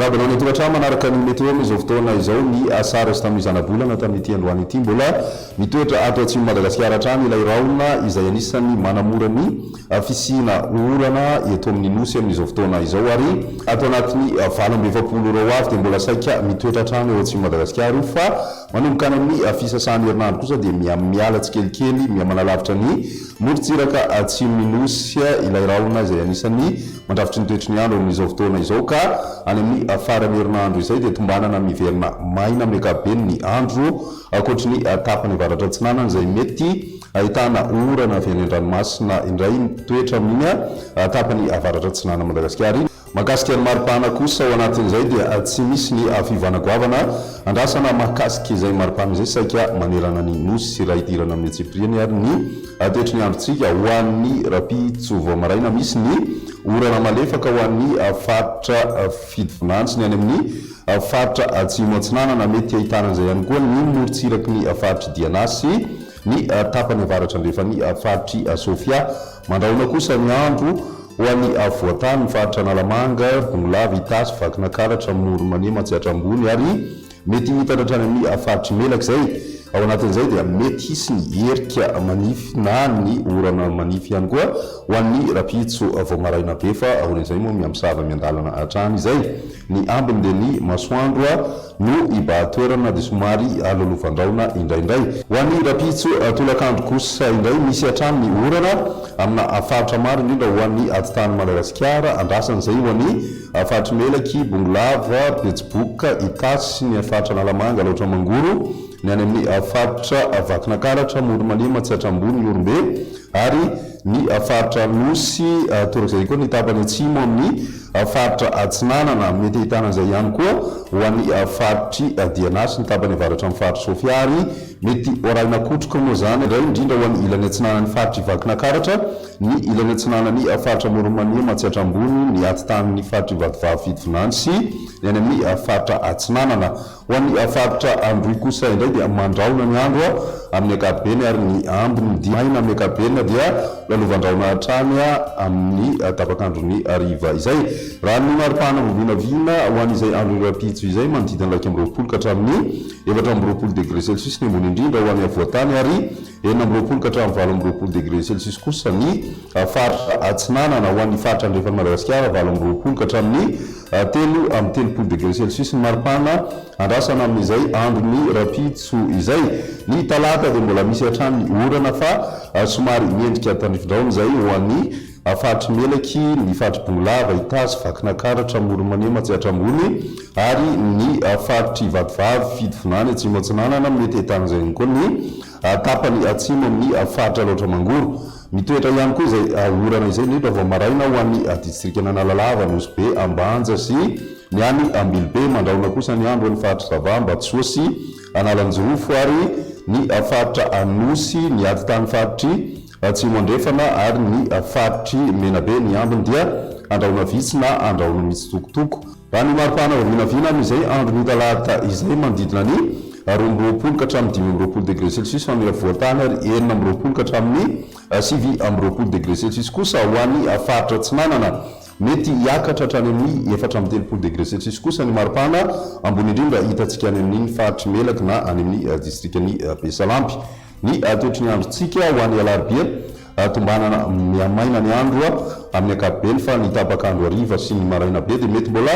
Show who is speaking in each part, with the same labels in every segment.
Speaker 1: mandrabana ny tokatrano manaraka ny météo izao fotoana izao ny asara sy tamin'ny zanabolana tamin'ny ity androany ity mbola mitoetra ato atsimo Madagasikara hatrany ilay raona izay anisan'ny manamora ny fisina orana eto amin'ny nosy amin'izao fotoana izao ary ato anatin'ny 27 roa avy dia mbola saika mitoetra hatrany eo atsimo Madagasikara io fa manomboka any amin'ny fisasany herinandro kosa dia miala tsikelikely miamanalavitra ny morontsiraka atsimon'ny nosy ilay raona izay anisan'ny mandrafitry ny toetry ny andro amin'izao fotoana izao ka any amin'ny farany herinandro izay dia tombanana miverina maina amin'ny ankapobeny ny andro ankoatry ny tapany avaratra atsinanana izay mety ahitana orana avy any an-dranomasina indray mitoetra amin'iny tapany avaratra atsinanana Madagasikara iny. Mahakasika ny maripana kosa ao anatin'izay dia tsy misy ny fivanagoavana andrasana mahakasika izay maripana izay saika manerana ny nosy sy raha idirana amin'ny atsipriany ary ny toetry ny androntsika ho an'ny rapitso vao maraina misy ny orana malefaka ho an'ny faritra fidivinantsy ny any amin'ny faritra atsimo atsinanana mety ahitana izay ihany koa ny morontsiraky ny faritry dianasy ny tapany avaratra andrefa ny faritry Sofia. Mandrahona kosa ny andro ho an'ny voatany ny faritra Analamanga, Bongolava, Itasy, Vakinakaratra, Moromanea, Matsiatrambony ary mety hitandratrany amin'ny faritry Melaka izay. Ao anatin'izay dia mety hisy ny herika manify na ny orana manify ihany koa ho an'ny rapitso vao maraina be fa ahoan'izay moa miamsava miandalana hatrany izay. Ny ambiny dia ny masoandro no iba-toerana dia somary lolovan-drahona indraindray. Ho an'ny rapitso tolakandro kosa indray misy hatrany ny orana amina faritra maro indrindra ho an'ny atitany Madagasikara andrasan'izay ho an'ny faritry Melaky, Bongolava, Betsiboka, Itasy, ny faritra Analamanga, Laotra Mangoro, ny any amin'ny faritra Vakinakaratra, Moromanea, Matsiatrambony, Orombe ary ny faritra Nosy torak'izay koa ny tapany atsimo amin'ny faritra atsinanana mety ahitana izay ihany koa ho an'ny faritry Dianasy ny tapany avaratra amin'ny faritry Sofia ary mety oraina kotroka moa zany indray indrindra ho an'ny ilany atsinanan'ny faritry Vakinakaratra, ny ilany atsinanan'ny faritra Moromanea, Matsiatrambony, ny atitan'ny faritry Vatovava Fidivinantsy sy ny any amin'ny faritra atsinanana. Ho an'ny faritra Androy kosa indray dia mandraona ny andro amin'ny ankapobeny ary ny ambiny dia maina amin'ny ankapobeny dia lalovandraona hatrany amin'ny tapakandrony ariva izay. Raha ny maripana vovinavina ho an'izay andro rapitso izay manodidina 20 ka hatramin'ny 4 degré Celsius ny ambony indrindra ho an'ny avoatany ary 20 ka hatramin'ny 20 degré Celsius kosa ny faritra atsinanana ho an'ny faritra andrefan'ny Madagasikara 20 ka hatramin'ny 3 degré Celsius ny maripana andrasana amin'izay andron'ny rapitso izay. Ny talata dia mbola misy hatrany orana fa somary miendrika tandrifindraona izay ho an'ny faritry Melaky, ny faritry Bongolava, Itasy, Vakinakaratra, Moromanea, Matsiatrambony ary ny faritry Vatovava Fidivinany atsimo atsinanana mety ahitana izay koa ny tapany atsimo amin'ny faritra Laotra Mangoro. Mitoetra ihany koa izay orana izay indrindra vao maraina ho an'ny distrikana Analalava, Nosy-be, Ambanja sy ny any Ambilobe. Mandrahona kosa ny andro ny faritra Zava, Ambatsoa sy Analanjirofo ary ny faritra Anosy, ny atitan'ny faritry atsimo andrefana ary ny faritry Menabe. Ny ambiny dia andrahona vitsy na andrahona misy tokotoko. Raha ny maripana vovinavina amin'izay andro ny talata izay manodidina ny 20 ka hatramin'ny 20 degré Celsius amin'ny avoatany ary 20 ka hatramin'ny 20 degré Celsius kosa ho an'ny faritra atsinanana mety hiakatra hatrany amin'ny 4 degré Celsius kosa ny maripana ambony indrindra hitantsika any amin'ny faritry Melaky na any amin'ny distrikany Besalampy. Ny toetry ny androntsika ho an'ny alarobia tombanana miamaina ny andro amin'ny ankapobeny fa ny tapakandro ariva sy ny maraina be dia mety mbola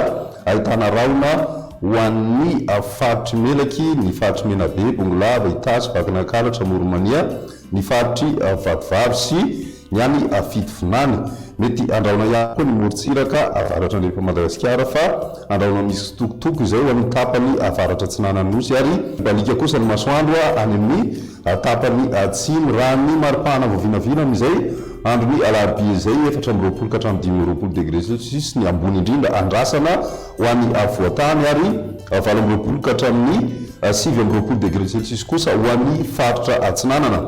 Speaker 1: ahitana raona ho an'ny faritry Melaky, ny faritry Menabe, Bongolava, Itasy, Vakinakaratra, Moromanea, ny faritry Vatovava sy ny any Fidivinany. Mety andrahona ihany koa ny morontsiraka avaratra andrefa Madagasikara fa andrahona misy tokotoko izay ho an'ny tapany avaratra atsinanana Nosy ary balika kosa ny masoandro any amin'ny tapany atsimo. Raha ny maripana vovinavina amin'izay andron'ny alarobia izay 20 ka hatramin'ny 20 degré Celsius ny ambony indrindra andrasana ho an'ny avoatany ary 20 ka hatramin'ny 20 degré Celsius kosa ho an'ny faritra atsinanana.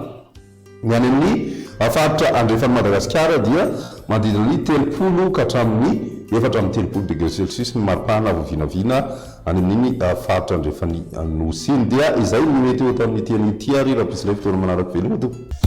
Speaker 1: Ny any amin'ny faritra andrefan'ny Madagasikara dia manodidina ny 30 ka hatramin'ny 4 degré Celsius ny maripana vovinavina any amin'iny faritra andrefan'ny Nosy iny. Dia izay ny mety eo tamin'ny ity ary raha pisy ilay fotoana manaraka veloma tompoko.